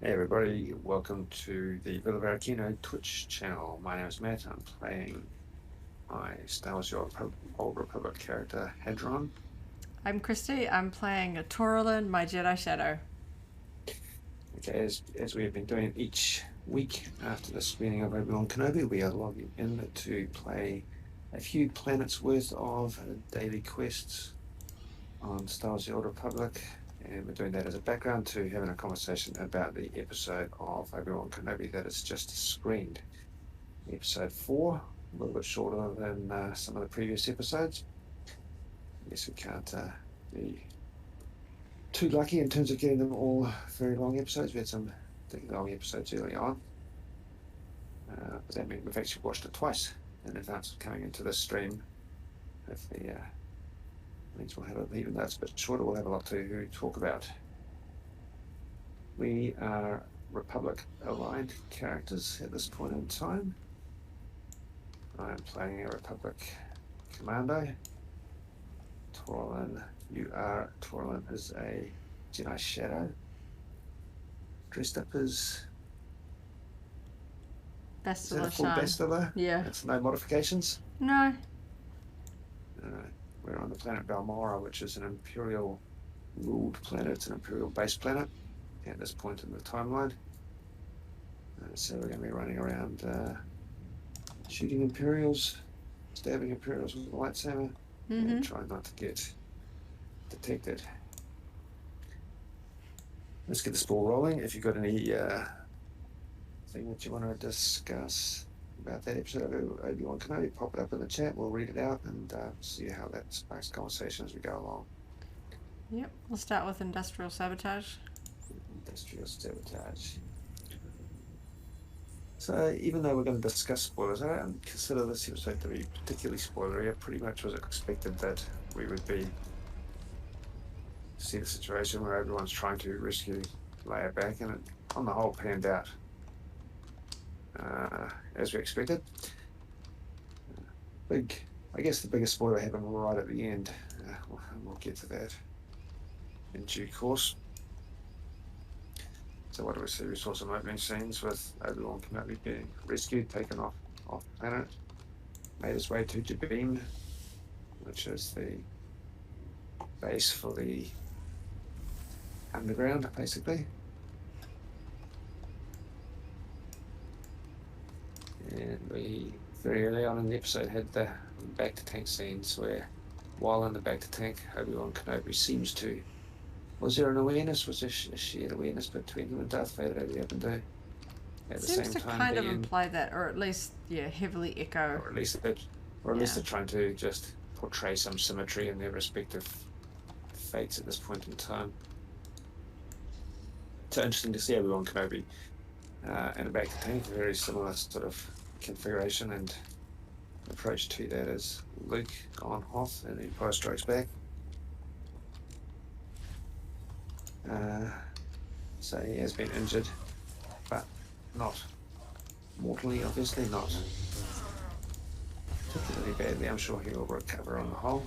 Hey everybody, welcome to the Kino Twitch channel. My name is Matt. I'm playing my Star Wars Old Republic character, Hadron. I'm Christy. I'm playing a Toralyn, my Jedi Shadow. Okay, as we have been doing each week after the screening of Obi-Wan Kenobi, we are logging in to play a few planets worth of daily quests on Star Wars The Old Republic. And we're doing that as a background to having a conversation about the episode of Obi-Wan Kenobi that is just screened. Episode 4, a little bit shorter than some of the previous episodes. I guess we can't be too lucky in terms of getting them all very long episodes. We had some long episodes early on. But that means we've actually watched it twice in advance of coming into this stream. Hopefully, means we'll have it, even though it's a bit shorter, we'll have a lot to talk about. We are Republic aligned characters at this point in time. I'm playing a Republic Commando. Toralyn, Toralyn is a Jedi Shadow. Dressed up as Bastila Bastila? Yeah. It's no modifications? No. We're on the planet Balmorra, which is an Imperial ruled planet. It's an Imperial base planet at this point in the timeline. So we're going to be running around shooting Imperials, stabbing Imperials with a lightsaber, and trying not to get detected. Let's get this ball rolling. If you've got any thing that you want to discuss about that episode of Obi-Wan Kenobi, pop it up in the chat. We'll read it out and see how that sparks conversation as we go along. Yep. We'll start with industrial sabotage. Industrial sabotage. So even though we're going to discuss spoilers, I don't consider this episode to be particularly spoilery. It pretty much was expected that we would see the situation where everyone's trying to rescue Leia back, and it, on the whole, panned out as we expected. I guess the biggest spoiler happened right at the end. We'll get to that in due course. So what do we see? We saw some opening scenes with Obi-Wan Kenobi being rescued, taken off planet, made his way to Jabim, which is the base for the underground, basically. And we very early on in the episode had the back to tank scenes where, while in the back to tank, Obi-Wan Kenobi seems to. Was there an awareness? Was there a shared awareness between him and Darth Vader that we happened to at the same time? Seems to kind of imply that, or at least, heavily echo. Or at least they're trying to just portray some symmetry in their respective fates at this point in time. So interesting to see Obi-Wan Kenobi and a back to tank, a very similar sort of configuration and approach to that as Luke on Hoth and Empire Strikes Back. So he has been injured, but not mortally, obviously, not particularly badly. I'm sure he will recover on the whole,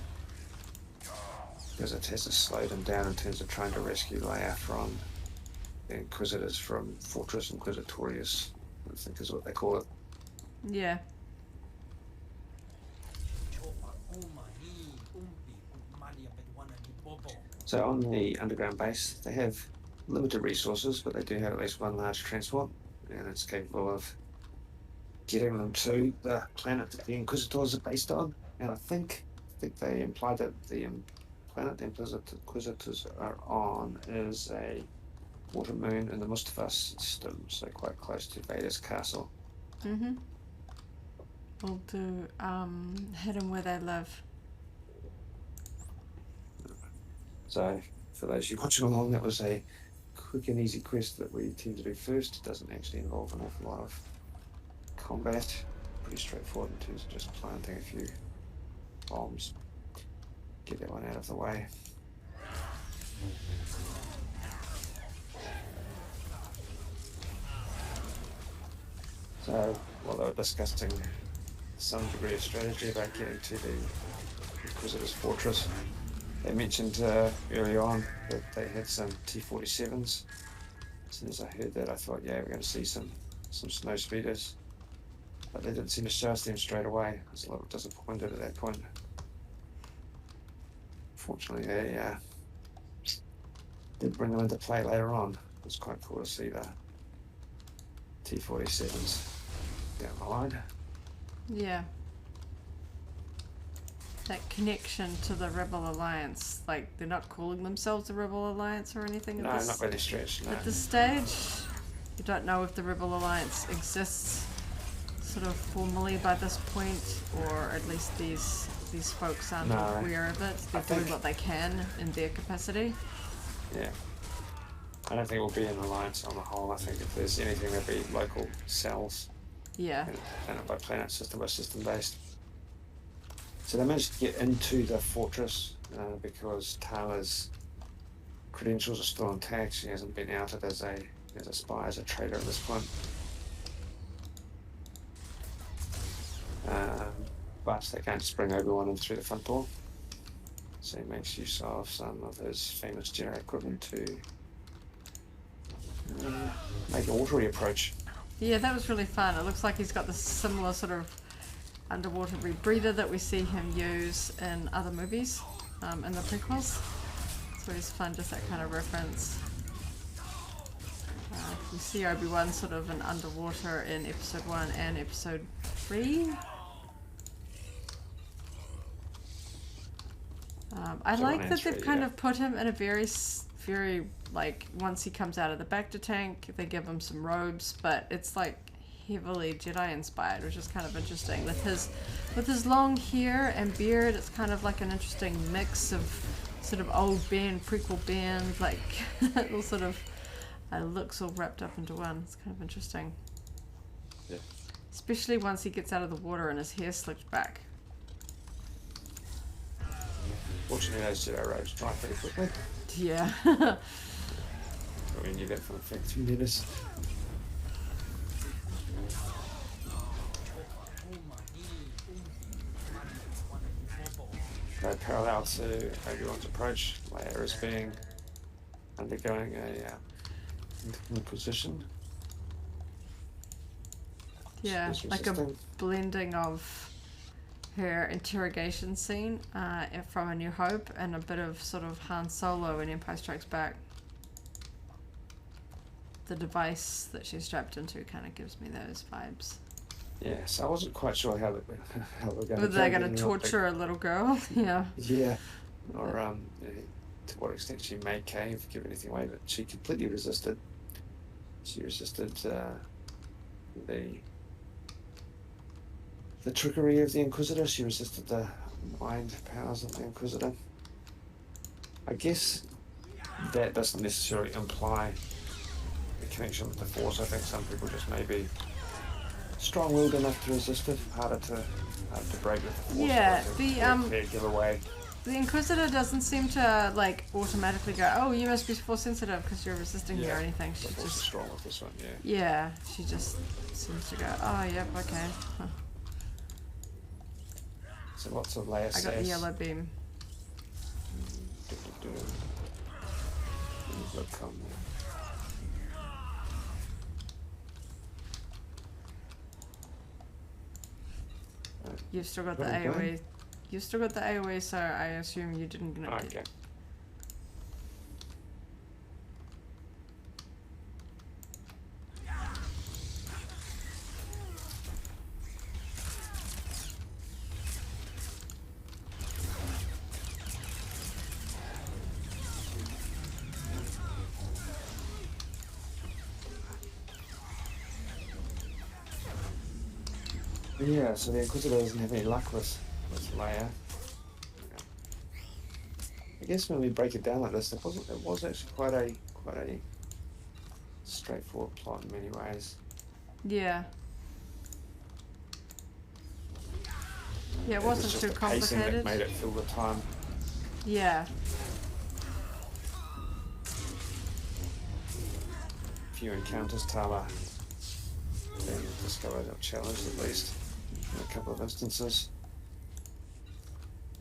because it has to slow them down in terms of trying to rescue Leia from the Inquisitors from Fortress Inquisitorius, I think is what they call it. Yeah. So on the underground base, they have limited resources, but they do have at least one large transport, and it's capable of getting them to the planet that the Inquisitors are based on. And I think they implied that the planet the Inquisitors are on is a water moon in the Mustafar system, so quite close to Vader's castle. We'll do hit them where they live. So for those of you watching along, that was a quick and easy quest that we tend to do first. It doesn't actually involve an awful lot of combat. Pretty straightforward in terms of just planting a few bombs. Get that one out of the way. So while they were discussing some degree of strategy about getting to the Inquisitor's fortress, they mentioned early on that they had some T-47s As soon as I heard that, I thought, yeah, we're going to see some snow speeders. But they didn't seem to show us them straight away. I was a little disappointed at that point. Fortunately, they did bring them into play later on. It was quite cool to see the T-47s down the line. Yeah. That connection to the Rebel Alliance, like they're not calling themselves the Rebel Alliance or anything No, not really stretched, no. At this stage. You don't know if the Rebel Alliance exists sort of formally by this point, or at least these folks aren't aware of it. They're doing what they can in their capacity. Yeah. I don't think we'll be an alliance on the whole. I think if there's anything, there'll be local cells. Yeah. Planet by planet, system by system based. So they managed to get into the fortress because Tala's credentials are still intact. She hasn't been outed as a spy, as a traitor at this point. But they can't just bring Obi-Wan in through the front door. So he makes use of some of his famous Jedi equipment to make a watery approach. Yeah, that was really fun. It looks like he's got this similar sort of underwater rebreather that we see him use in other movies, in the prequels. So it's fun, just that kind of reference. We see Obi-Wan sort of in underwater in episode 1 and episode 3. I like that they've kind of put him in a very, like, once he comes out of the Bacta tank, they give him some robes, but it's like heavily Jedi inspired, which is kind of interesting. With his long hair and beard, it's kind of like an interesting mix of sort of old Ben, prequel Ben, like all sort of looks all wrapped up into one. It's kind of interesting. Yeah. Especially once he gets out of the water and his hair slicked back. Fortunately, those Jedi robes dry pretty quickly. Yeah. We knew that from the factory letters. So parallel to Obi-Wan's approach, Leia is undergoing a inquisition. Yeah, like a blending of her interrogation scene from A New Hope and a bit of sort of Han Solo in Empire Strikes Back. The device that she's strapped into kind of gives me those vibes. Yeah, so I wasn't quite sure how they're going to. They're going to torture a little girl, yeah. Yeah, or to what extent she may cave, give anything away, but she completely resisted. She resisted the trickery of the Inquisitor. She resisted the mind powers of the Inquisitor. I guess that doesn't necessarily imply the connection with the Force. I think some people just may be strong-willed enough to resist it, harder to break with the Force. Yeah, give away. The Inquisitor doesn't seem to like automatically go, oh, you must be Force sensitive because you're resisting me or anything. She's just strong with this one, yeah. Yeah, she just seems to go, oh, yep, okay. Huh. So lots of Leia says. I got the yellow beam. You've still got the AoE. You've still got the AoE, so I assume you didn't get it. Okay. Yeah, so the Inquisitor doesn't have any luck with Leia. I guess when we break it down like this, it was actually quite a straightforward plot in many ways. Yeah. Yeah, it wasn't just too the pacing complicated. that made it fill the time. Yeah. Few encounters, Tala being discovered or challenged at least in a couple of instances.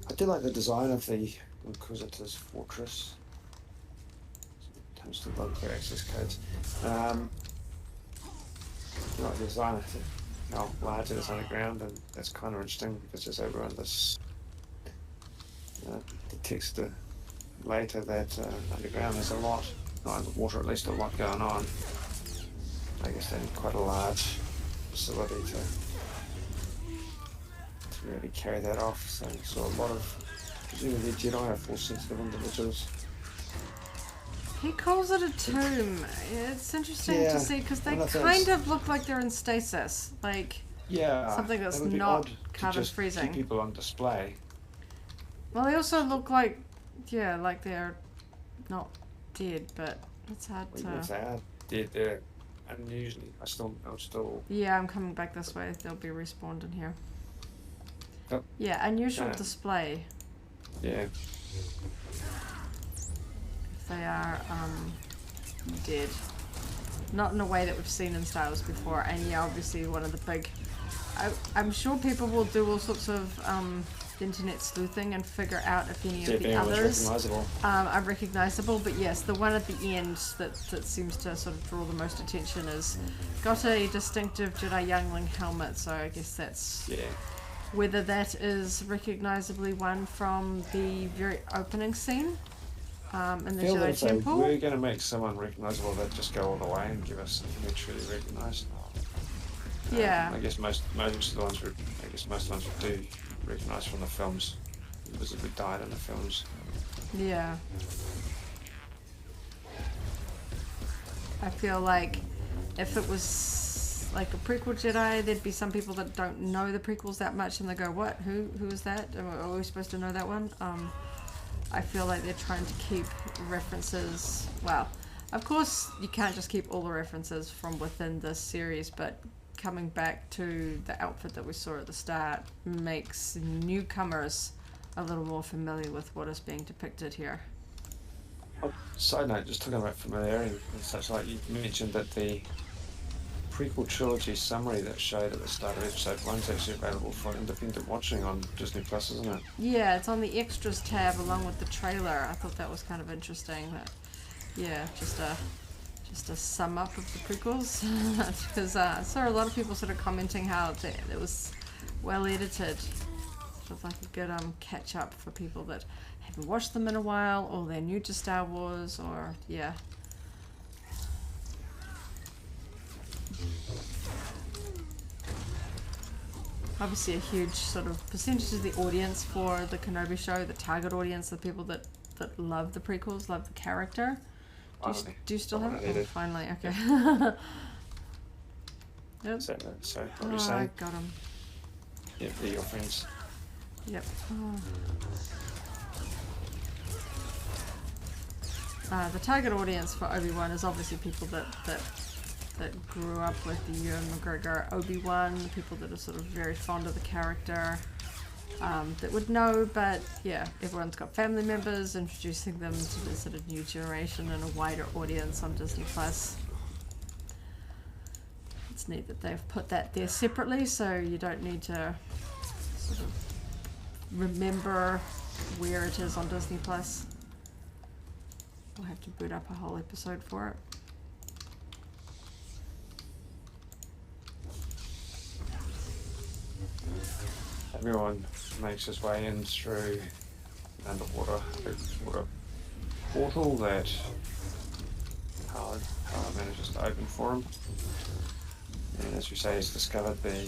I do like the design of the Inquisitor's fortress. comes to logbook access codes. Design it, how large it is underground, and that's kind of interesting because as over on this detects later that underground there's a lot, not underwater at least, a lot going on. I guess they need quite a large facility to really carry that off. So a lot of presumably Jedi are force-sensitive individuals. He calls it a tomb. It's interesting to see because they kind of look like they're in stasis, like something that's not carbon freezing. Keep people on display. Well, they also look like, like they're not dead, but it's hard to. If they are dead, they're unusually. I'm still. Yeah, I'm coming back this way. They'll be respawned in here. Oh. Yeah, unusual display. Yeah. They are dead. Not in a way that we've seen in Star Wars before, and obviously one of the big... I'm sure people will do all sorts of internet sleuthing and figure out if any of the others are recognisable, but yes, the one at the end that seems to sort of draw the most attention is got a distinctive Jedi Youngling helmet, so I guess that's... Yeah. Whether that is recognisably one from the very opening scene. In the Jedi Temple. We're going to make someone recognisable, that just go all the way and give us something we truly recognise. Yeah. I guess most of the ones we do recognise from the films, visibly died in the films. Yeah. I feel like if it was like a prequel Jedi, there'd be some people that don't know the prequels that much, and they go, "What? Who is that? Are we supposed to know that one?" I feel like they're trying to keep references. Well, of course, you can't just keep all the references from within this series, but coming back to the outfit that we saw at the start makes newcomers a little more familiar with what is being depicted here. Side note, just talking about familiarity and such, like you mentioned that the prequel trilogy summary that showed at the start of episode 1 is actually available for independent watching on Disney Plus, isn't it? Yeah, it's on the extras tab along with the trailer. I thought that was kind of interesting. That, just a sum up of the prequels, because I saw a lot of people sort of commenting how it was well edited. Sort of like a good catch up for people that haven't watched them in a while, or they're new to Star Wars, or Obviously a huge sort of percentage of the audience for the Kenobi show, the target audience, the people that love the prequels, love the character. Do you still have it? Oh, finally, okay. Yep. Sorry, what were you saying? I got them. Yep, they're your friends. Yep. The target audience for Obi-Wan is obviously people that grew up with the Ewan McGregor Obi-Wan, people that are sort of very fond of the character, that would know, but everyone's got family members, introducing them to the sort of new generation and a wider audience on Disney Plus. It's neat that they've put that there separately, so you don't need to sort of remember where it is on Disney Plus. We'll have to boot up a whole episode for it. Everyone makes his way in through underwater portal that Howard manages to open for him. And as you say, he's discovered the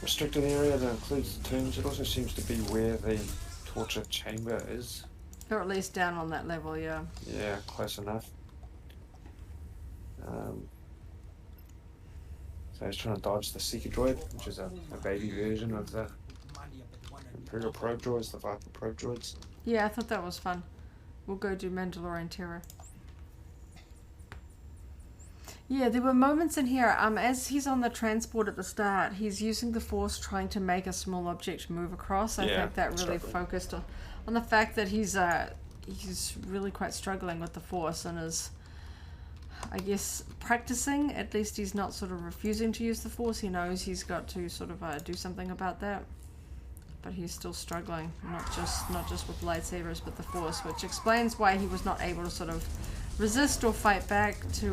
restricted area that includes the tombs. It also seems to be where the torture chamber is. Or at least down on that level, yeah. Yeah, close enough. So he's trying to dodge the Seeker droid, which is a baby version of the Imperial probe droids, the Viper probe droids. Yeah, I thought that was fun. We'll go do Mandalorian Terror. Yeah, there were moments in here, as he's on the transport at the start, he's using the Force trying to make a small object move across. I think that really focused on the fact that he's really quite struggling with the Force and is, I guess, practicing. At least he's not sort of refusing to use the Force. He knows he's got to sort of do something about that. but he's still struggling. Not just with lightsabers, but the Force, which explains why he was not able to sort of resist or fight back to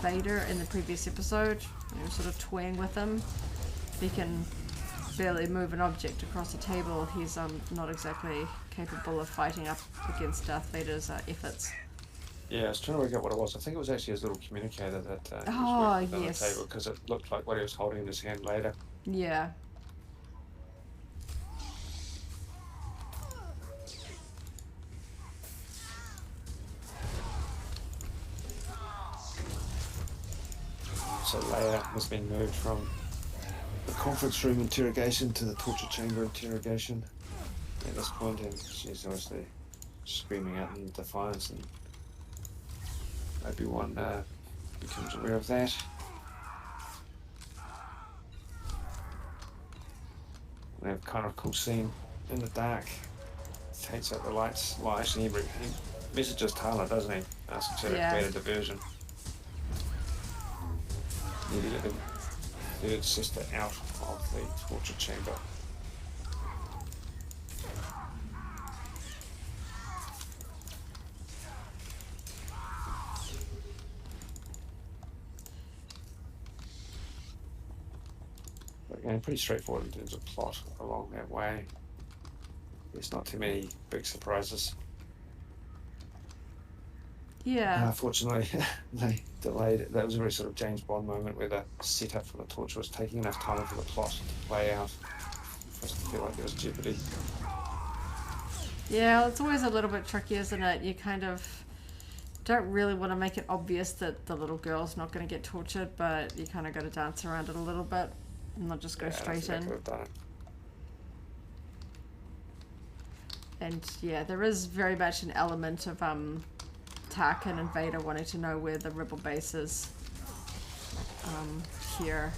Vader in the previous episode. He was sort of toying with him. He can barely move an object across a table. He's not exactly capable of fighting up against Darth Vader's efforts. Yeah, I was trying to work out what it was. I think it was actually his little communicator that he Oh, was working on yes. the table, because it looked like what he was holding in his hand later. Yeah. So Leia has been moved from the conference room interrogation to the torture chamber interrogation at this point, and she's obviously screaming out in defiance, and Obi-Wan becomes aware of that. We have kind of a cool scene in the dark. Takes out the lights. Well, actually, he messages Tala, doesn't he? Asks her to create a diversion. Need to get the third sister out of the torture chamber. But again, pretty straightforward in terms of plot along that way. There's not too many big surprises. Yeah. Unfortunately, they delayed it. That was a very sort of James Bond moment where the setup for the torture was taking enough time for the plot to play out for us to feel like there was jeopardy. Yeah, it's always a little bit tricky, isn't it? You kind of don't really want to make it obvious that the little girl's not going to get tortured, but you kind of got to dance around it a little bit and not just go straight in. I could have done it. And yeah, there is very much an element of Tarkin and Vader wanting to know where the rebel base is here.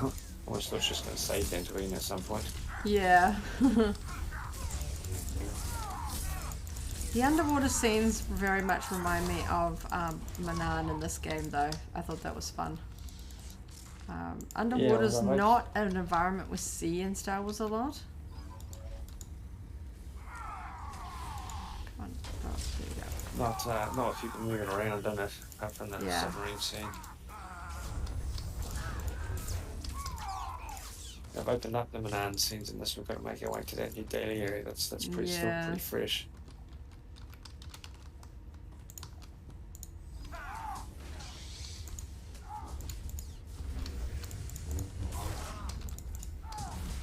Oh, I was just going to say Dantooine at some point. Yeah. The underwater scenes very much remind me of Manan in this game, though. I thought that was fun. Underwater's not an environment we see in Star Wars a lot. Come on. Oh, there you go. Not if you can move it around, doesn't it? Apart from the submarine scene. I've opened up the Manan scenes in this. We've got to make our way to that new daily area. That's pretty still pretty fresh.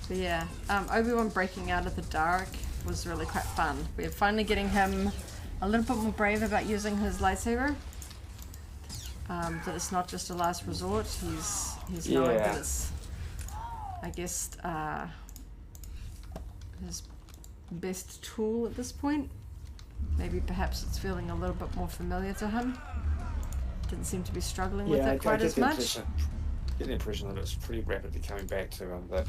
But yeah, Obi-Wan breaking out of the dark was really quite fun. We're finally getting him a little bit more brave about using his lightsaber. That it's not just a last resort. He's knowing that it's, I guess, his best tool at this point. Maybe perhaps it's feeling a little bit more familiar to him. Didn't seem to be struggling with it quite as much. I get the impression that it's pretty rapidly coming back to him. That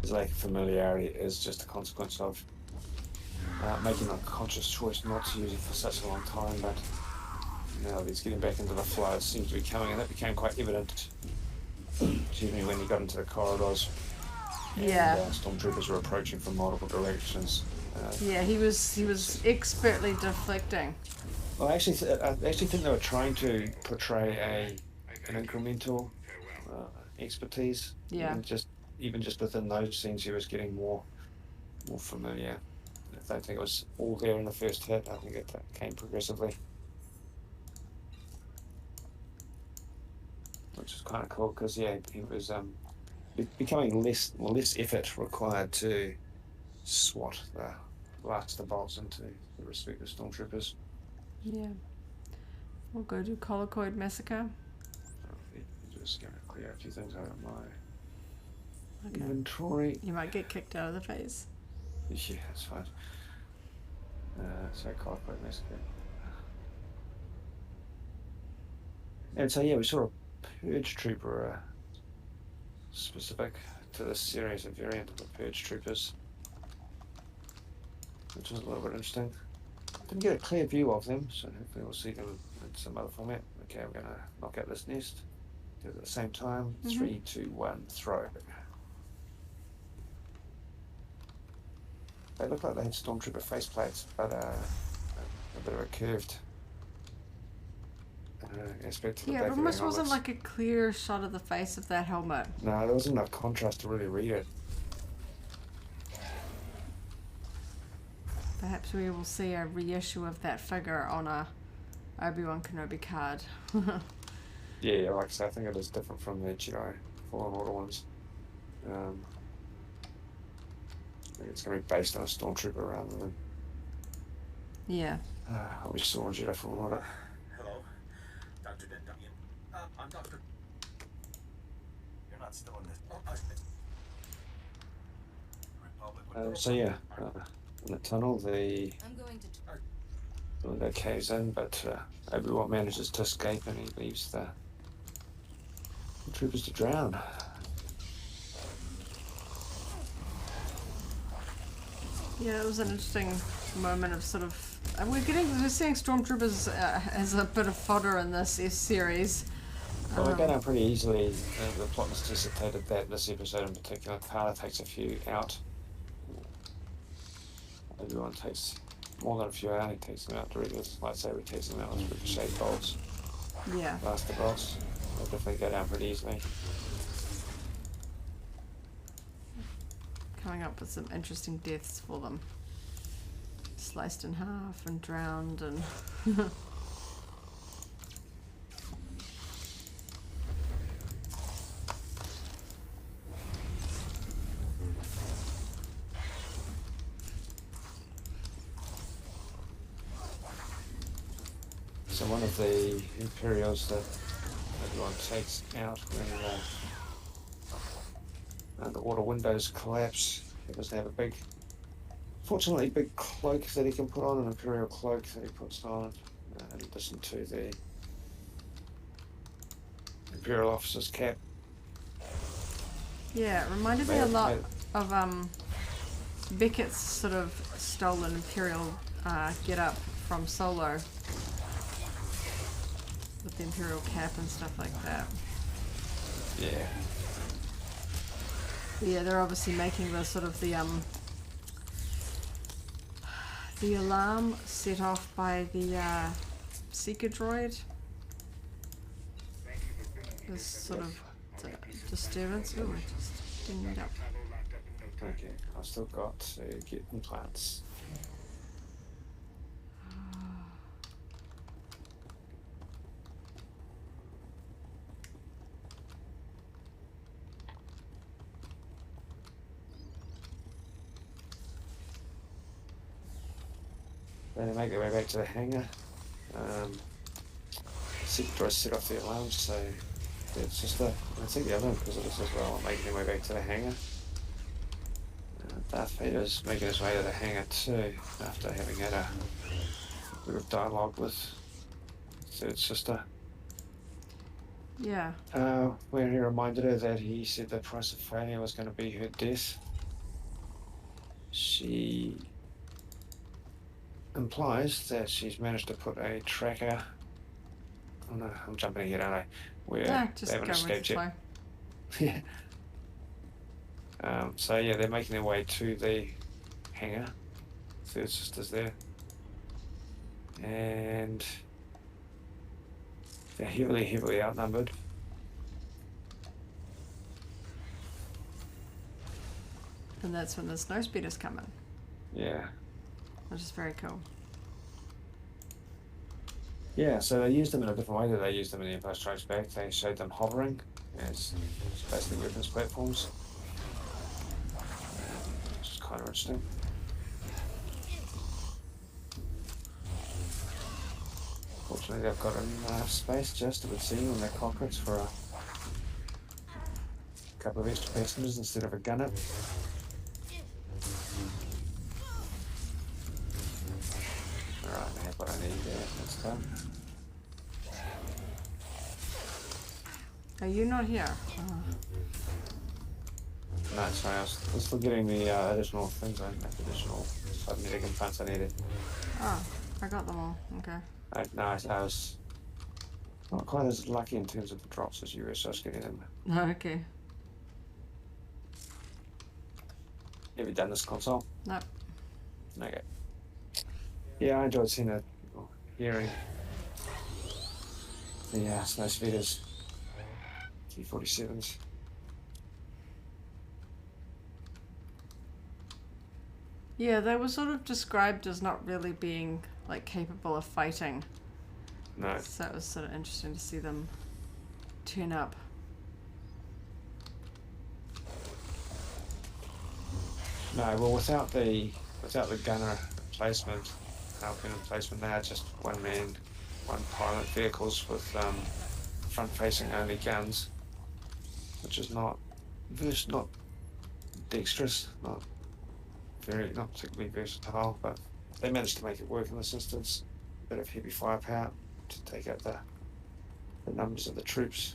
his lack of familiarity is just a consequence of making a conscious choice not to use it for such a long time, but now that he's getting back into the flow, it seems to be coming, and that became quite evident, excuse me, when he got into the corridors. Yeah. And stormtroopers were approaching from multiple directions. Yeah, he was expertly deflecting. Well, I actually think they were trying to portray an incremental expertise. Yeah. And even just within those scenes, he was getting more familiar. I don't think it was all there in the first hit. I think it came progressively, which is kind of cool because he was becoming less effort required to swat the blaster bolts into the respective stormtroopers. Yeah. We'll go do Colocoid Massacre. Just going to clear a few things out of my inventory. You might get kicked out of the face. Yeah, that's fine. So Colocoid Massacre. And so we saw a Purge Trooper specific to this series, a variant of the Purge Troopers, which was a little bit interesting. Didn't get a clear view of them, so hopefully we'll see them in some other format. Okay, we're going to knock out this nest. Do it at the same time. 3, 2, 1, throw. They look like they had Stormtrooper faceplates, but a bit of a curved aspect to the Yeah, back it of almost their wasn't helmets. like a clear shot of the face of that helmet. No, there wasn't enough contrast to really read it. Perhaps we will see a reissue of that figure on a Obi-Wan Kenobi card. Yeah, like I say, I think it is different from the Jedi Fallen Order ones. I think it's going to be based on a Stormtrooper rather than Yeah. what we saw in Jedi Fallen Order. Hello, Dr. Dendamian. I'm Dr. You're not still in this. Republic. So yeah, in the tunnel, the I'm going to. window caves in, but Obi-Wan manages to escape and he leaves the troopers to drown. Yeah, it was an interesting moment of sort of. We're seeing stormtroopers as a bit of fodder in this series. Well, they go down pretty easily. The plot necessitated that this episode in particular. Carla takes a few out. Everyone takes more than a few out. He takes them out directly with his lightsaber. He takes them out with ricochet bolts. Yeah. Blaster bolts. They definitely go down pretty easily. Coming up with some interesting deaths for them. Sliced in half and drowned and. So one of the Imperials that everyone takes out when the water windows collapse, he doesn't have a fortunately big cloak that he can put on, an Imperial cloak that he puts on, in addition to the Imperial officer's cap. Yeah, it reminded me a lot of Beckett's sort of stolen Imperial get-up from Solo. With the Imperial cap and stuff like that. Yeah. Yeah, they're obviously making the sort of the alarm set off by the Seeker droid. This sort of disturbance. Oh, I just didn't it up. Okay, I've still got to get implants. Then they make their way back to the hangar. SWTOR set off the alarm, so it's just I think the other Inquisitors as well are making their way back to the hangar. Darth Vader's making his way to the hangar too, after having had a bit of dialogue with Third Sister. Yeah. Where he reminded her that he said the price of failure was going to be her death. She implies that she's managed to put a tracker. Oh no, I'm jumping ahead, aren't I? Where Just they haven't go with escaped the flow. yet. So yeah, they're making their way to the hangar. Third Sister's there. And they're heavily outnumbered. And that's when the snowspeeders come in. Yeah. Which is very cool. Yeah, so they used them in a different way than they used them in the Empire Strikes Back. They showed them hovering as basically weapons platforms, which is kind of interesting. Fortunately, they've got enough space just to see on their cockpits for a couple of extra passengers instead of a gunner. Alright, I have what I need there. That's done. Are you not here? Oh. No, sorry, I was still getting the additional things, additional cybernetic implants I needed. Oh, I got them all. Okay. I was not quite as lucky in terms of the drops as you were, so I was getting them. Oh, okay. Have you done this console? Nope. Okay. Yeah, I enjoyed seeing it, or hearing the Snow Speeders T-47s. Yeah, they were sort of described as not really being like capable of fighting. No. So it was sort of interesting to see them turn up. No, well, without the gunner emplacement, Falcon emplacement, they are just one man, one pilot vehicles with front-facing only guns, which is not dexterous, not particularly versatile, but they managed to make it work in this instance. A bit of heavy firepower to take out the numbers of the troops.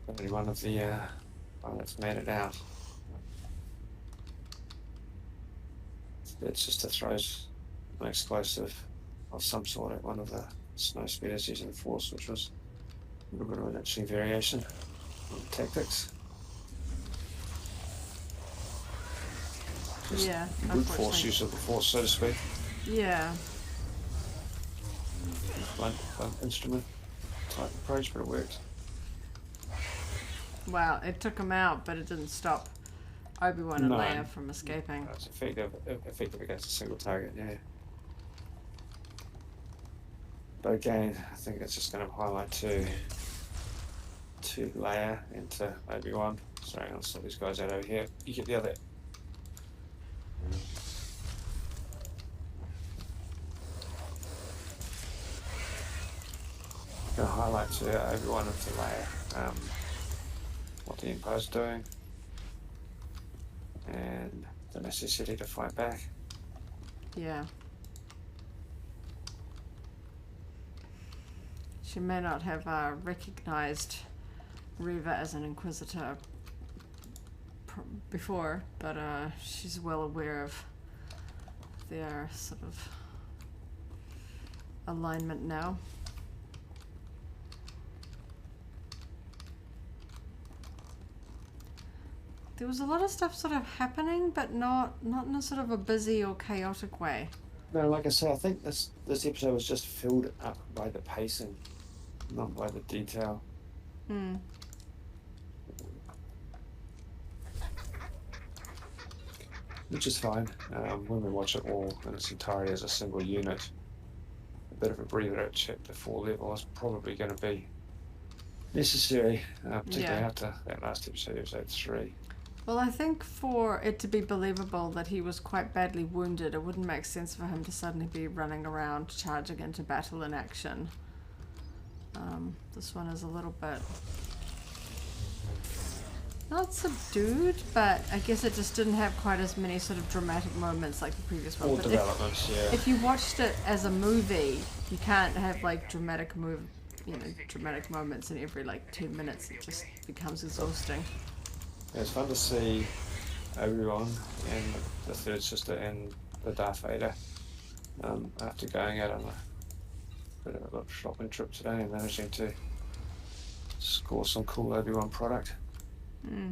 Only one of the pilots made it out. It's just to throw an explosive of some sort at one of the snow speeders using the force, which was a little bit of an interesting variation on tactics. Just Yeah, brute force use of the force, so to speak. Yeah. Blunt instrument type approach, but it worked. Wow, it took him out, but it didn't stop Obi-Wan and Leia from escaping. It's effective against a single target, yeah. But again, I think it's just going to highlight to Leia and to Obi-Wan. Sorry, I'll sort these guys out over here. You get the other. Going to highlight to Obi-Wan and to Leia what the Empire's doing and the necessity to fight back. Yeah. She may not have recognized Reva as an Inquisitor before, but she's well aware of their sort of alignment now. There was a lot of stuff sort of happening, but not in a sort of a busy or chaotic way. No, like I say, I think this episode was just filled up by the pacing, not by the detail. Which is fine. When we watch it all in its entirety as a single unit, a bit of a breather at Chapter 4 level is probably going to be necessary, particularly after that last episode, Episode 3. Well, I think for it to be believable that he was quite badly wounded, it wouldn't make sense for him to suddenly be running around charging into battle in action. This one is a little bit not subdued, but I guess it just didn't have quite as many sort of dramatic moments like the previous one. All developments, yeah. If you watched it as a movie, you can't have like dramatic moments in every like 2 minutes. It just becomes exhausting. Yeah, it's fun to see Obi-Wan and the third sister and the Darth Vader after going out on a bit of a little shopping trip today and managing to score some cool Obi-Wan product. Okay.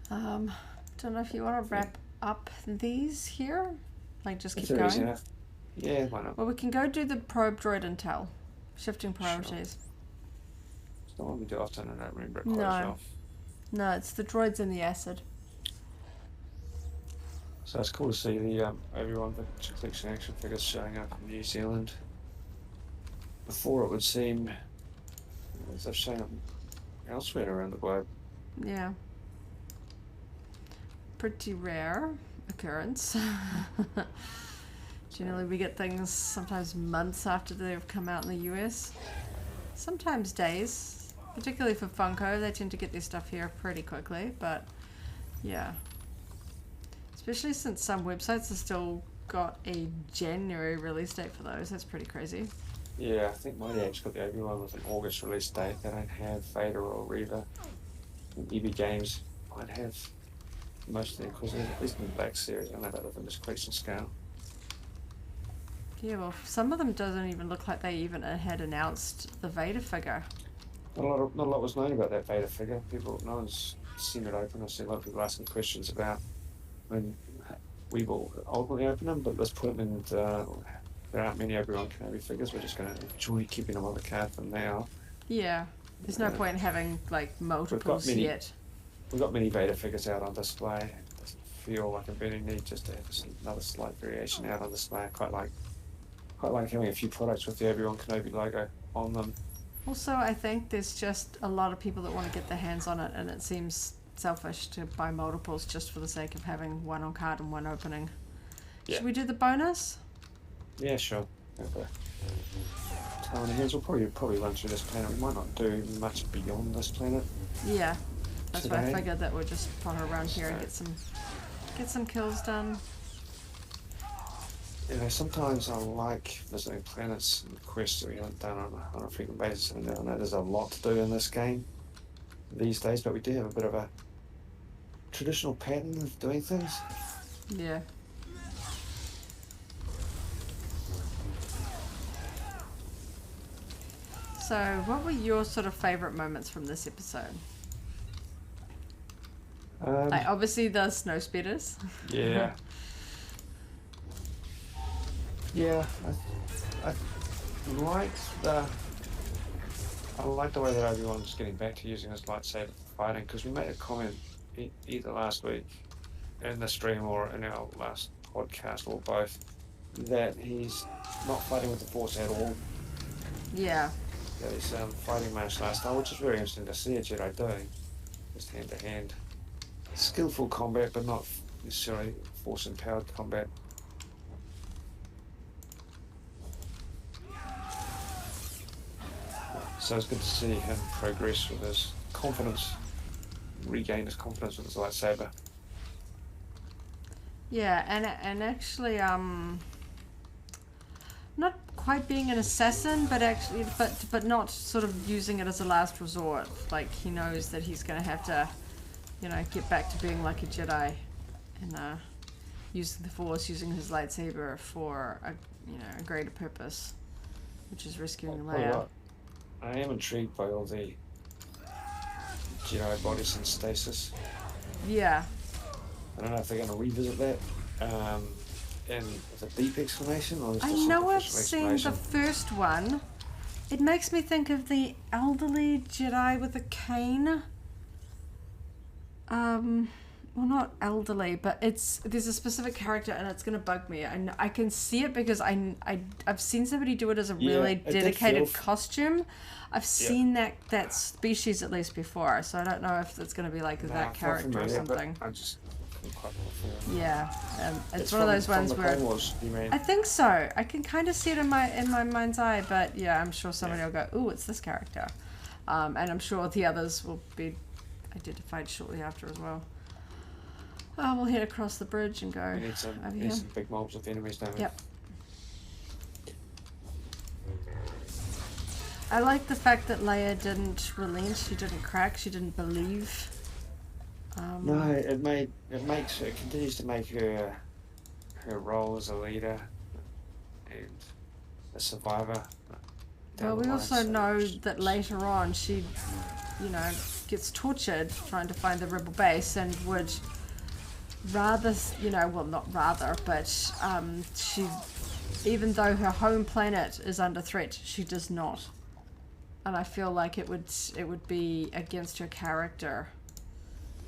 Don't know if you want to wrap up these here, like just keep going. Easy enough. Yeah, why not? Well, we can go do the probe droid intel, shifting priorities. Sure. It's not what we do often, I don't remember it quite as well. No, it's the droids in the acid. So it's cool to see the Obi-Wan collection action figures showing up in New Zealand. Before it would seem as they've shown up elsewhere around the globe. Yeah. Pretty rare occurrence. Generally we get things sometimes months after they've come out in the US. Sometimes days. Particularly for Funko, they tend to get their stuff here pretty quickly, but yeah. Especially since some websites have still got a January release date for those. That's pretty crazy. Yeah, I think Mighty got the Obi-Wan with an August release date. They don't have Vader or Reva. And EB Games might have most of the Inquisitors, at least in the Black Series. I don't know about the Vintage Collection scale. Yeah, well, some of them doesn't even look like they even had announced the Vader figure. Not a lot was known about that Vader figure. No one's seen it open. I've seen a lot of people asking questions about when we will ultimately open them, but let's put them in. There aren't many Obi-Wan Kenobi figures. We're just going to enjoy keeping them on the card for now. Yeah, there's no point in having like multiples yet. We've got many Vader figures out on display. It doesn't feel like a burning need just to have another slight variation out on display. I quite like having a few products with the Obi-Wan Kenobi logo on them. Also, I think there's just a lot of people that want to get their hands on it, and it seems selfish to buy multiples just for the sake of having one on card and one opening. Yeah. Should we do the bonus? Yeah, sure. Okay. Time in the hands. We'll probably run through this planet. We might not do much beyond this planet. Yeah, that's why I figured that we'll just potter around here and get some kills done. You know, sometimes I like visiting planets and quests that we haven't done on a frequent basis. And I know there's a lot to do in this game these days, but we do have a bit of a traditional pattern of doing things. Yeah. So, what were your sort of favourite moments from this episode? Like, obviously the snow speeders. Yeah. Yeah, I like the way that Obi-Wan's getting back to using his lightsaber for fighting, because we made a comment either last week in the stream or in our last podcast or both that he's not fighting with the Force at all. Yeah. That he's fighting martial arts style, which is very interesting to see a Jedi doing, just hand-to-hand. Skillful combat, but not necessarily Force-empowered combat. So it's good to see him progress with his confidence, regain his confidence with his lightsaber. Yeah, and actually, not quite being an assassin, but not sort of using it as a last resort. Like, he knows that he's going to have to, get back to being like a Jedi, and using the Force, using his lightsaber for a greater purpose, which is rescuing Leia. I am intrigued by all the Jedi bodies in stasis. Yeah. I don't know if they're going to revisit that in a deep explanation or just I know I've seen the first one. It makes me think of the elderly Jedi with a cane. Well, not elderly, but there's a specific character, and it's gonna bug me. I can see it because I've seen somebody do it as a really dedicated costume. I've seen that species at least before, so I don't know if it's gonna be like that character or something. I just quite yeah, it's one of those ones where I think so. I can kind of see it in my mind's eye, but yeah, I'm sure somebody will go, "Ooh, it's this character," and I'm sure the others will be identified shortly after as well. We'll head across the bridge and go. We need some big mobs of enemies, don't we? Yep. I like the fact that Leia didn't relent. She didn't crack. She didn't believe. No, it continues to make her role as a leader and a survivor. Well, we also know that later on she, gets tortured trying to find the rebel base and would rather, not rather, but she, even though her home planet is under threat, she does not. And I feel like it would be against her character,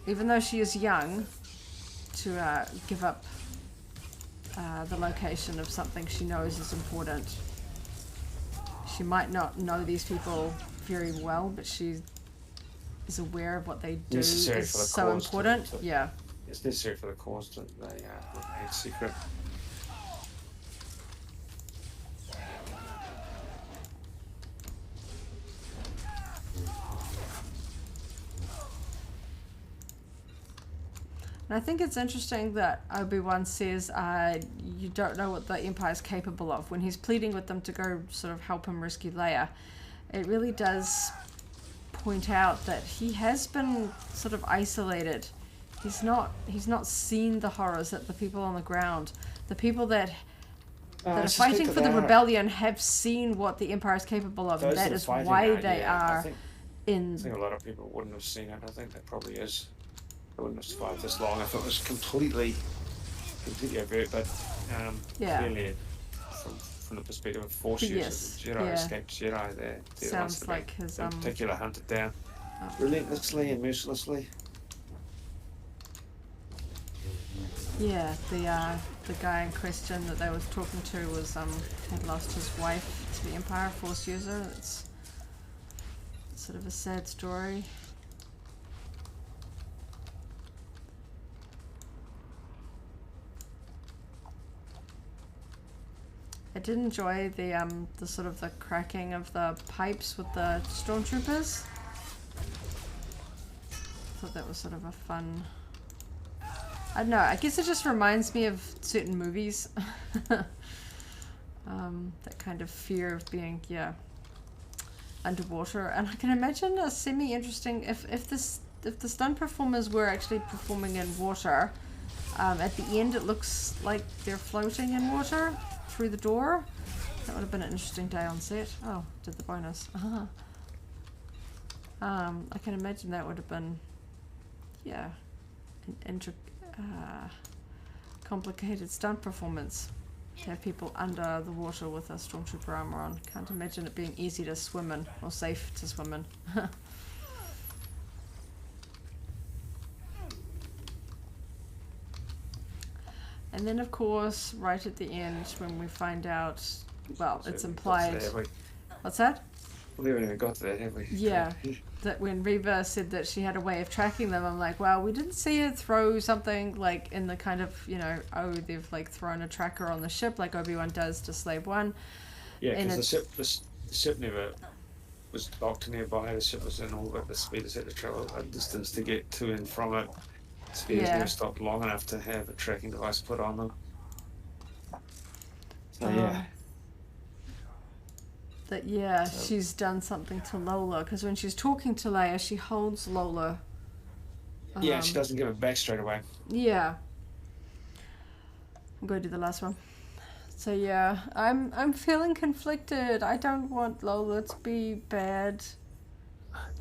even though she is young, to give up the location of something she knows is important. She might not know these people very well, but she is aware of what they do is so important. Yeah. It's necessary for the cause that they remain secret. And I think it's interesting that Obi-Wan says, you don't know what the Empire's capable of. When he's pleading with them to go sort of help him rescue Leia, it really does point out that he has been sort of isolated. He's not seen the horrors that the people on the ground, the people that are fighting for the rebellion, have seen what the Empire is capable of, and that is why they are in. I think a lot of people wouldn't have seen it. I think that probably is. It wouldn't have survived this long if it was completely overt. But clearly, from the perspective of Force users, the Jedi escaped Jedi. They're the ones that like his in particular hunted down relentlessly and mercilessly. Yeah, the guy in question that they was talking to was had lost his wife to the Empire, Force user. It's sort of a sad story. I did enjoy the sort of the cracking of the pipes with the stormtroopers. I thought that was sort of a fun. I don't know, I guess it just reminds me of certain movies. That kind of fear of being, underwater. And I can imagine a semi-interesting, if the stunt performers were actually performing in water, at the end it looks like they're floating in water through the door. That would have been an interesting day on set. Oh, did the bonus. I can imagine that would have been, an complicated stunt performance to have people under the water with a stormtrooper armor on. Can't imagine it being easy to swim in, or safe to swim in. And then of course, right at the end, when we find out, well, it's implied. What's that? We haven't even got to that, have we? Yeah, that when Reva said that she had a way of tracking them, I'm like, well, we didn't see her throw something like in the kind of, they've like thrown a tracker on the ship like Obi-Wan does to Slave One. Yeah, because the ship never was docked nearby. The ship was in orbit. The speeders had to travel a distance to get to and from it. Speeders never stopped long enough to have a tracking device put on them. So she's done something to Lola, because when she's talking to Leia, she holds Lola. She doesn't give it back straight away. Yeah. I'm going to do the last one. So I'm feeling conflicted. I don't want Lola to be bad.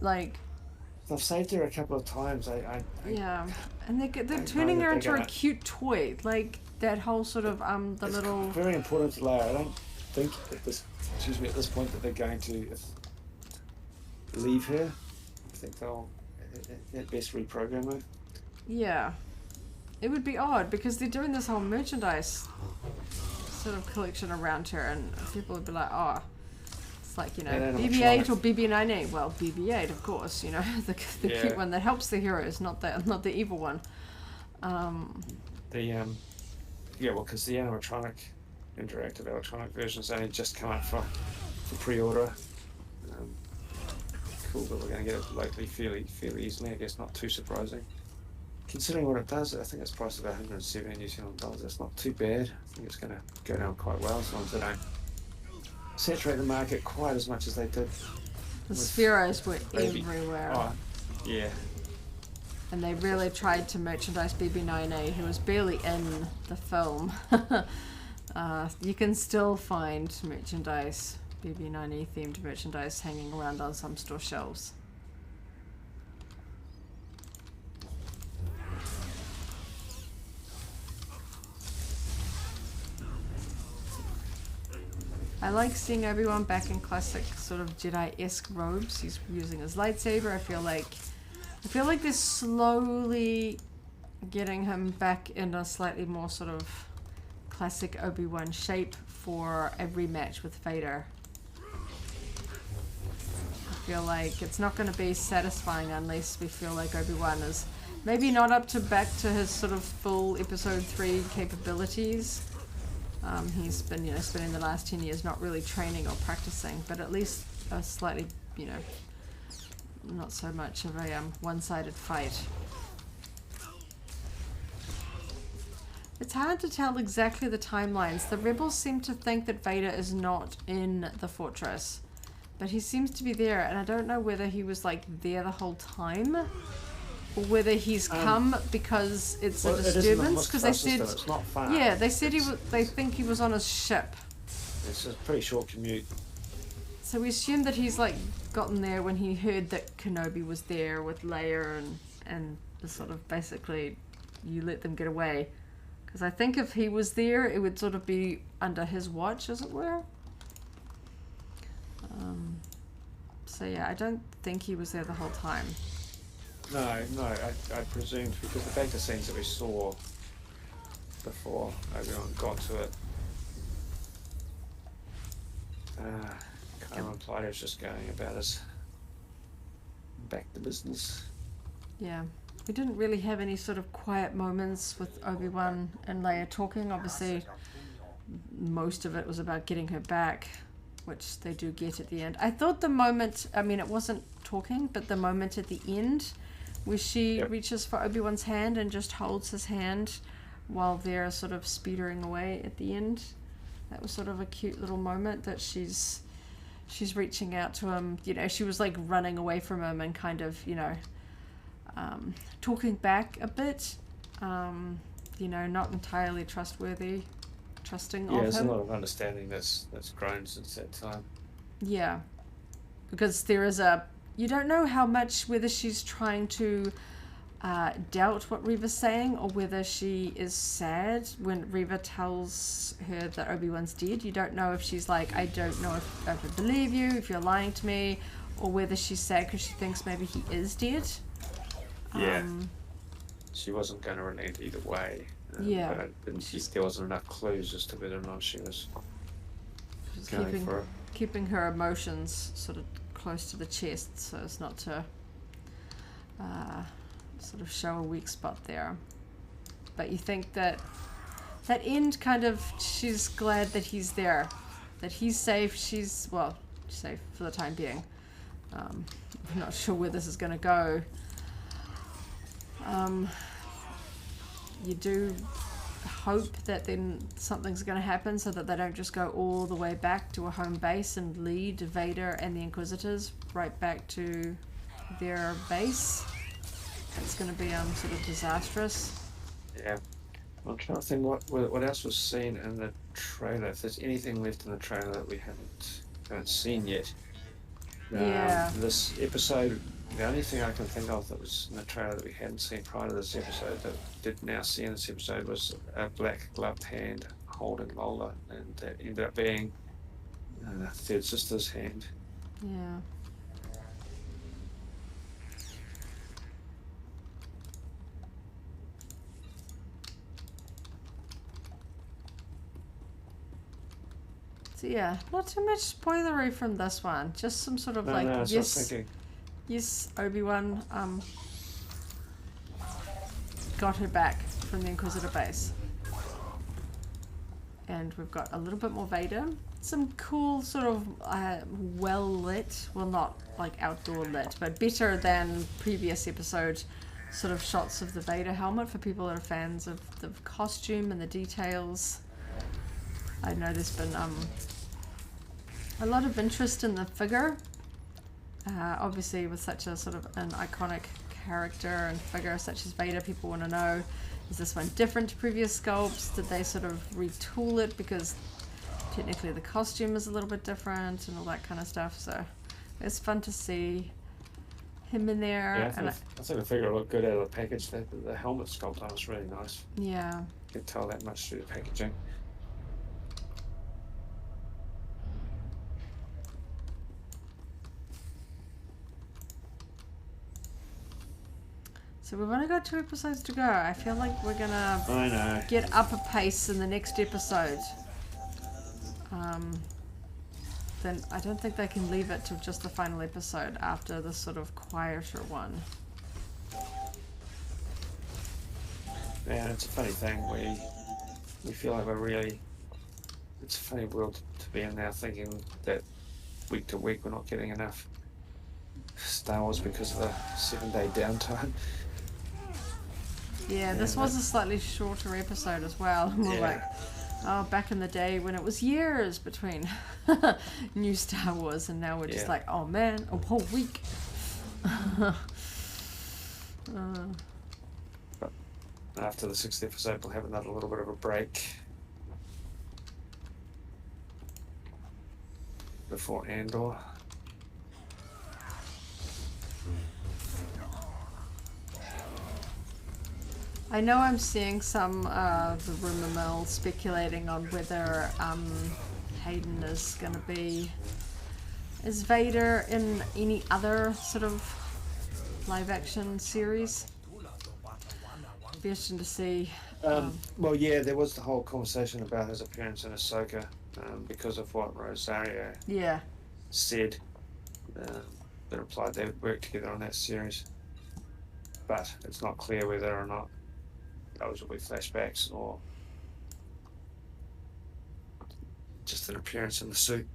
Like, I've saved her a couple of times. And they're turning her into a cute toy. Like that whole sort of the it's little. Very important to Leia. I don't think at this point that they're going to leave her. I think they'll at best reprogram her. Yeah. It would be odd because they're doing this whole merchandise sort of collection around her, and people would be like, oh, it's like, BB-8 or BB-9A. Well, BB-8, of course, the cute one that helps the heroes, not the evil one. Because the interactive electronic versions only just come out for pre-order. Cool, but we're going to get it locally fairly easily. I guess not too surprising. Considering what it does, I think it's priced about $170 New Zealand dollars. That's not too bad. I think it's going to go down quite well as long as they don't saturate the market quite as much as they did. The Spheros were everywhere. Oh, yeah. And they really tried to merchandise BB-9A, who was barely in the film. You can still find merchandise, BB-9A themed merchandise, hanging around on some store shelves. I like seeing Obi-Wan back in classic sort of Jedi-esque robes. He's using his lightsaber. I feel like they're slowly getting him back in a slightly more sort of classic Obi-Wan shape for a rematch with Vader. I feel like it's not going to be satisfying unless we feel like Obi-Wan is maybe not back to his sort of full Episode 3 capabilities. He's been, spending the last 10 years not really training or practicing, but at least a slightly, not so much of a one-sided fight. It's hard to tell exactly the timelines. The rebels seem to think that Vader is not in the fortress, but he seems to be there, and I don't know whether he was like there the whole time, or whether he's come because it's a disturbance. Because they said it's not far. Yeah, they said they think he was on a ship. It's a pretty short commute. So we assume that he's like gotten there when he heard that Kenobi was there with Leia and the sort of basically you let them get away. Because I think if he was there, it would sort of be under his watch, as it were. So yeah, I don't think he was there the whole time. No, I presumed, because the Vector scenes that we saw before Obi-Wan got to it, kind of implied he was just going about his back to business. Yeah. We didn't really have any sort of quiet moments with Obi-Wan and Leia talking. Obviously, most of it was about getting her back, which they do get at the end. I thought the moment, I mean, it wasn't talking, but the moment at the end where she reaches for Obi-Wan's hand and just holds his hand while they're sort of speedering away at the end. That was sort of a cute little moment that she's reaching out to him. You know, she was like running away from him and kind of, you know, talking back a bit, you know, not entirely trusting of him. Yeah, there's a lot of understanding that's grown since that time. Yeah, because there is you don't know how much, whether she's trying to doubt what Reva's saying or whether she is sad when Reva tells her that Obi-Wan's dead. You don't know if she's like, I don't know if I believe you, if you're lying to me, or whether she's sad because she thinks maybe he is dead. Yeah, she wasn't going to relent either way. Yeah, but there wasn't enough clues as to whether or not she was going for it. Keeping her emotions sort of close to the chest, so as not to sort of show a weak spot there. But you think that end kind of, she's glad that he's there, that he's safe. She's safe for the time being. I'm not sure where this is going to go. You do hope that then something's going to happen so that they don't just go all the way back to a home base and lead Vader and the Inquisitors right back to their base. It's going to be sort of disastrous. Yeah. I'm trying to think what else was seen in the trailer. If there's anything left in the trailer that we haven't seen yet. Yeah. This episode, the only thing I can think of that was in the trailer that we hadn't seen prior to this episode that we did now see in this episode was a black gloved hand holding Lola, and that ended up being Third Sister's hand. Yeah. So yeah, not too much spoilery from this one. Just some sort of yes, Obi-Wan got her back from the Inquisitor base. And we've got a little bit more Vader. Some cool sort of well lit, well not like outdoor lit, but better than previous episode sort of shots of the Vader helmet for people that are fans of the costume and the details. I know there's been a lot of interest in the figure. Obviously with such a sort of an iconic character and figure such as Vader, people want to know, is this one different to previous sculpts? Did they sort of retool it because technically the costume is a little bit different and all that kind of stuff? So it's fun to see him in there. Yeah, I think the figure looked good out of the package. The helmet sculpt on was really nice. Yeah. You could tell that much through the packaging. So we've only got 2 episodes to go. I feel like we're gonna get up a pace in the next episode. Then I don't think they can leave it to just the final episode after this sort of quieter one. Yeah, it's a funny thing. We feel like we're really. It's a funny world to be in now, thinking that week to week we're not getting enough Star Wars because of the 7-day downtime. Yeah, this was a slightly shorter episode as well. More like, oh, back in the day when it was years between new Star Wars, and now we're just like, oh man, a whole week. But after the 6th episode, we'll have another little bit of a break before Andor. I know I'm seeing some the rumor mill speculating on whether Hayden is going to be is Vader in any other sort of live action series. It'd be interesting to see. Well, yeah, there was the whole conversation about his appearance in Ahsoka because of what Rosario said. That implied they would work together on that series, but it's not clear whether or not those will be flashbacks or just an appearance in the suit.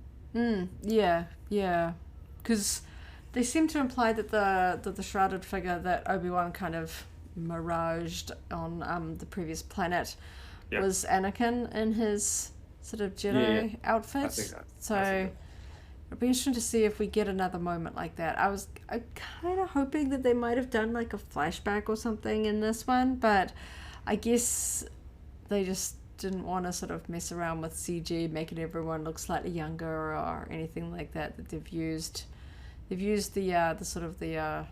Yeah. Because they seem to imply that the shrouded figure that Obi-Wan kind of miraged on the previous planet was Anakin in his sort of Jedi outfit. I think that, so it'd be interesting to see if we get another moment like that. I kind of hoping that they might have done like a flashback or something in this one, but I guess they just didn't want to sort of mess around with CG, making everyone look slightly younger or anything like that. That they've used the sort of the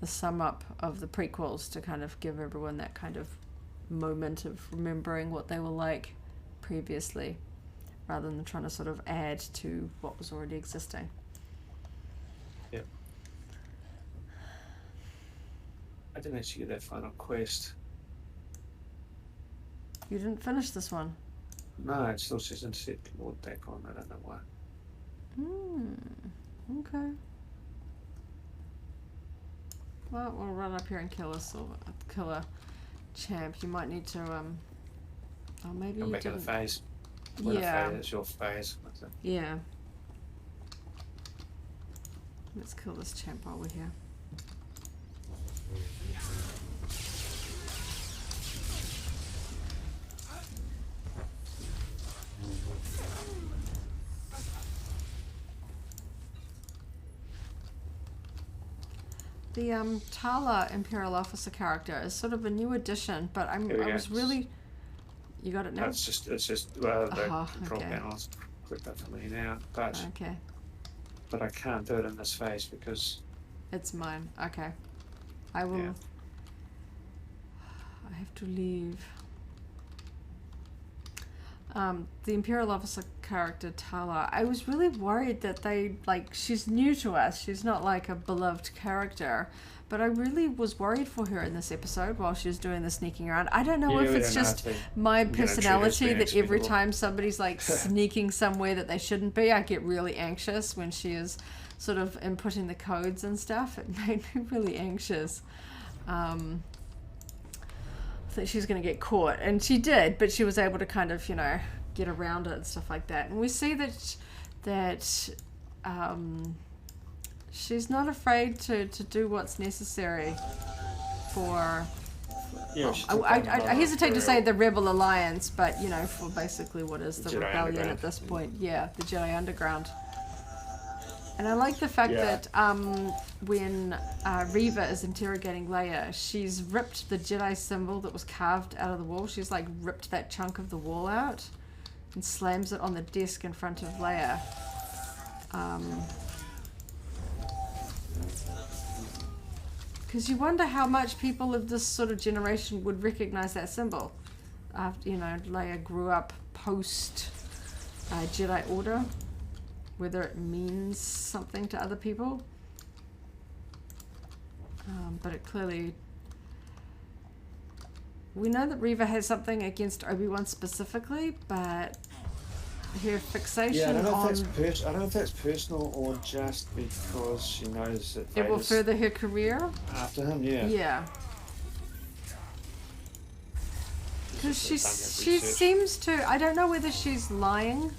sum up of the prequels to kind of give everyone that kind of moment of remembering what they were like previously, rather than trying to sort of add to what was already existing. Yeah. I didn't actually get that final quest. You didn't finish this one? No, it still says insert Lord back on. I don't know why. Okay. Well, we'll run up here and kill a champ. You might need to oh, maybe I'm you back in the didn't. phase. It's your phase. Yeah. Let's kill this champ while we're here. The Tala Imperial Officer character is sort of a new addition, but I was really... You got it now? No, it's just the control panel's clicked up for me now, but I can't do it in this phase because it's mine. Okay, I will. Yeah. I have to leave. The Imperial Officer character Tala, I was really worried that she's new to us. She's not like a beloved character, but I really was worried for her in this episode while she was doing the sneaking around. I don't know if it's just my personality that every time somebody's like sneaking somewhere that they shouldn't be, I get really anxious when she is sort of inputting the codes and stuff. It made me really anxious. That she's going to get caught, and she did, but she was able to kind of, get around it and stuff like that. And we see that she's not afraid to do what's necessary for. Yeah, I hesitate to say the Rebel Alliance, but for basically what is the Jedi rebellion Underground. at this point. Yeah, the Jedi Underground. And I like the fact that when Reva is interrogating Leia, she's ripped the Jedi symbol that was carved out of the wall. She's like ripped that chunk of the wall out and slams it on the desk in front of Leia. Because you wonder how much people of this sort of generation would recognize that symbol. After Leia grew up post Jedi Order. Whether it means something to other people. But it clearly... We know that Reva has something against Obi-Wan specifically, but her fixation I don't know on... I don't know if that's personal or just because she knows that it will further her career? After him, yeah. Yeah. Because she seems to... I don't know whether she's lying...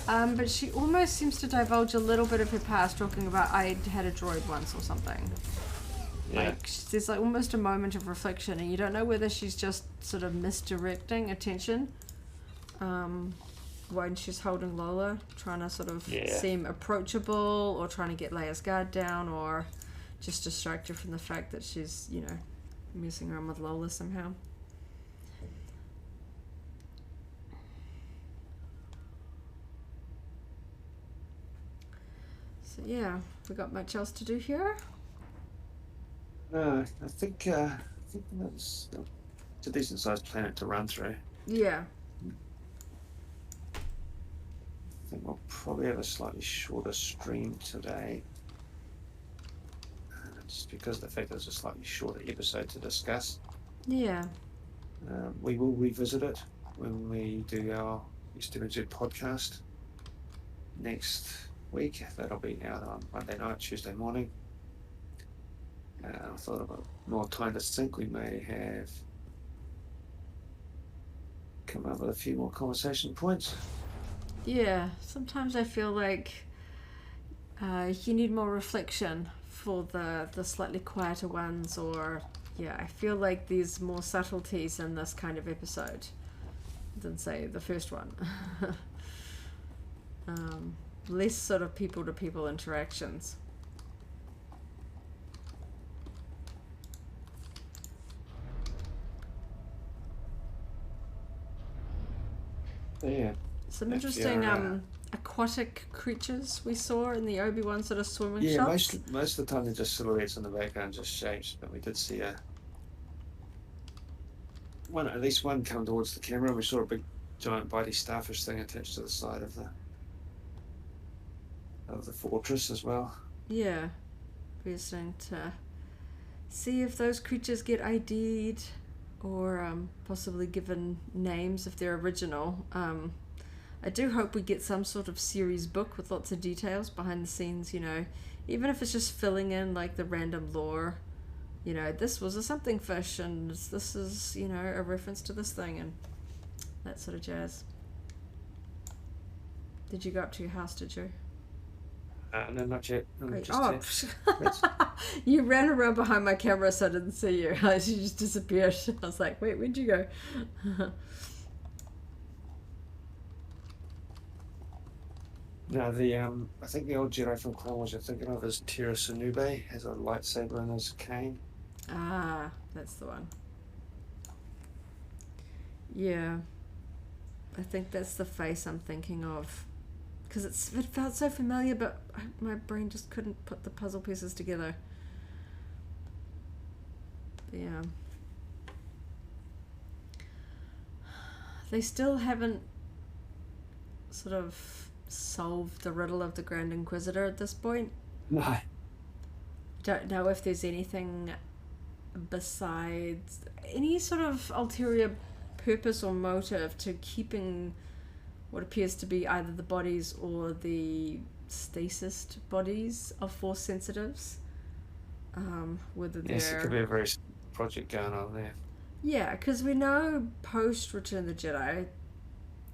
but she almost seems to divulge a little bit of her past, talking about I had a droid once or something. Yeah. Like, there's like almost a moment of reflection, and you don't know whether she's just sort of misdirecting attention when she's holding Lola, trying to sort of seem approachable, or trying to get Leia's guard down, or just distract her from the fact that she's, you know, messing around with Lola somehow. So yeah, we got much else to do here? No, I think that's it's a decent sized planet to run through. Yeah. I think we'll probably have a slightly shorter stream today. Just because of the fact that it's a slightly shorter episode to discuss. Yeah. We will revisit it when we do our SWTOR podcast next week. That'll be out on Monday night, Tuesday morning. I thought about more time to think. We may have come up with a few more conversation points. Yeah, sometimes I feel like you need more reflection for the slightly quieter ones, or yeah, I feel like there's more subtleties in this kind of episode than, say, the first one. Less sort of people-to-people interactions. Yeah. Some interesting aquatic creatures we saw in the Obi-Wan sort of swimming Yeah, shots. most of the time they're just silhouettes in the background, just shapes. But we did see at least one come towards the camera, and we saw a big, giant, bitey starfish thing attached to the side of the fortress as well. Yeah, we're starting to see if those creatures get ID'd, or possibly given names if they're original. I do hope we get some sort of series book with lots of details behind the scenes, you know, even if it's just filling in like the random lore, you know, this was a something fish and this is, you know, a reference to this thing and that sort of jazz. Did you go up to your house, did you? No, not yet. You ran around behind my camera so I didn't see you. You just disappeared. I was like, wait, where'd you go? No, I think the old Jedi from Clone Wars you're thinking of is Tira Sinube, has a lightsaber in his cane. Ah, that's the one. Yeah. I think that's the face I'm thinking of. Because it felt so familiar, but my brain just couldn't put the puzzle pieces together. But yeah. They still haven't sort of solved the riddle of the Grand Inquisitor at this point. No. Don't know if there's anything besides any sort of ulterior purpose or motive to keeping what appears to be either the bodies or the stasis bodies of Force sensitives. Whether they're... Yes, it could be a very project going on there. Yeah, because we know post Return of the Jedi,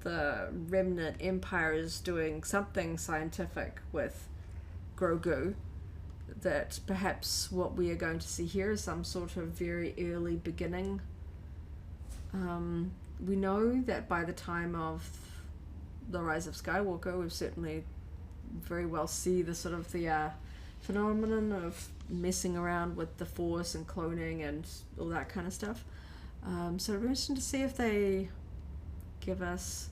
the Remnant Empire is doing something scientific with Grogu, that perhaps what we are going to see here is some sort of very early beginning. We know that by the time of The Rise of Skywalker, we've certainly very well see the sort of the phenomenon of messing around with the Force and cloning and all that kind of stuff. So it'll be interesting to see if they give us,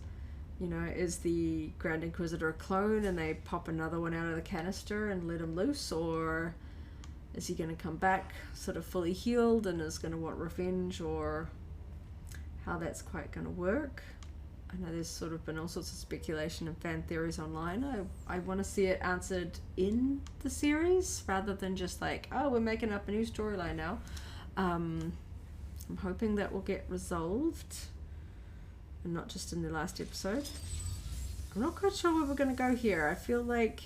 you know, is the Grand Inquisitor a clone and they pop another one out of the canister and let him loose, or is he going to come back sort of fully healed and is going to want revenge, or how that's quite going to work. I know there's sort of been all sorts of speculation and fan theories online. I want to see it answered in the series rather than just like, oh, we're making up a new storyline now. I'm hoping that will get resolved and not just in the last episode. I'm not quite sure where we're going to go here. I feel like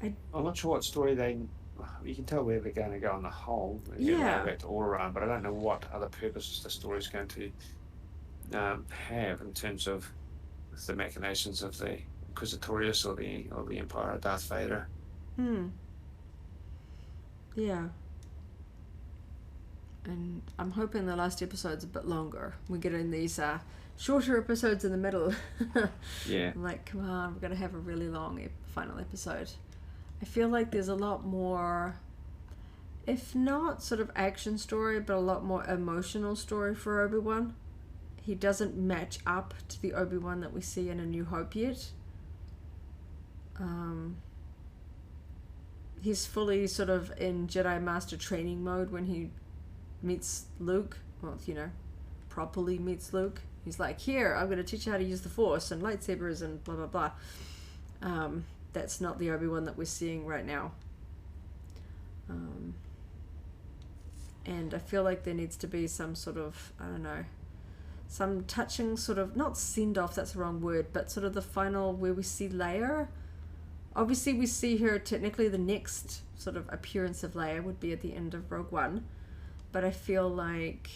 I'm not sure what story you can tell where they're going to go on the whole. Yeah. Back to Alderaan, but I don't know what other purposes the story's going to have in terms of the machinations of the Inquisitorius or the Empire of Darth Vader. Yeah. And I'm hoping the last episode's a bit longer. We're getting these shorter episodes in the middle. Yeah. I'm like, come on, we're going to have a really long final episode. I feel like there's a lot more, if not sort of action story, but a lot more emotional story for Obi-Wan. He doesn't match up to the Obi-Wan that we see in A New Hope yet. He's fully sort of in Jedi Master training mode when he meets Luke. Well, you know, properly meets Luke. He's like, here, I'm going to teach you how to use the Force and lightsabers and blah, blah, blah. That's not the Obi-Wan that we're seeing right now. And I feel like there needs to be some sort of, I don't know, some touching sort of, not send-off, that's the wrong word, but sort of the final where we see Leia. Obviously we see her, technically the next sort of appearance of Leia would be at the end of Rogue One. But I feel like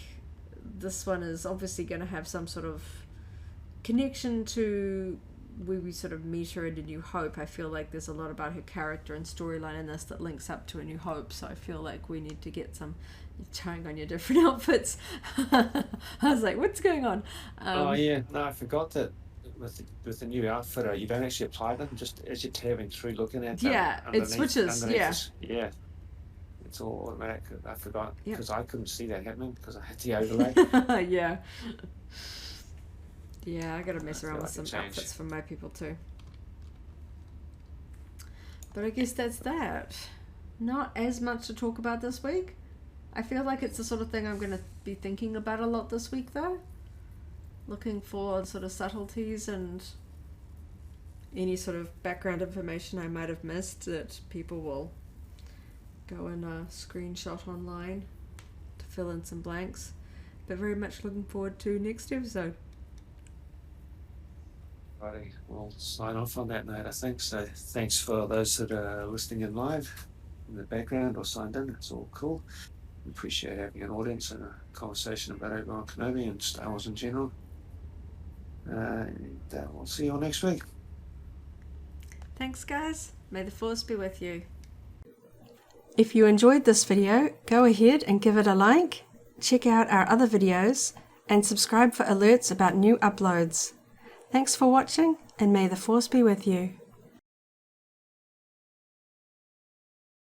this one is obviously going to have some sort of connection to where we sort of meet her in A New Hope. I feel like there's a lot about her character and storyline in this that links up to A New Hope. So I feel like we need to get some... You're trying on your different outfits. I was like, what's going on? Oh, yeah. No, I forgot that with the new outfitter, you don't actually apply them, just as you're tabbing through looking at them. Yeah, it switches, yeah. Yeah. It's all automatic. I forgot because Yep. I couldn't see that happening because I had the overlay. Yeah. Yeah, I gotta mess I around feel with like some it changed. outfits for my people too. But I guess that's that. Not as much to talk about this week. I feel like it's the sort of thing I'm going to be thinking about a lot this week though. Looking for sort of subtleties and any sort of background information I might have missed that people will go and screenshot online to fill in some blanks. But very much looking forward to next episode. Righty, we'll sign off on that note, I think. So thanks for those that are listening in live in the background or signed in. It's all cool. We appreciate having an audience and a conversation about Obi-Wan Kenobi and Star Wars in general. And we'll see you all next week. Thanks guys. May the Force be with you. If you enjoyed this video, go ahead and give it a like, check out our other videos, and subscribe for alerts about new uploads. Thanks for watching, and may the Force be with you.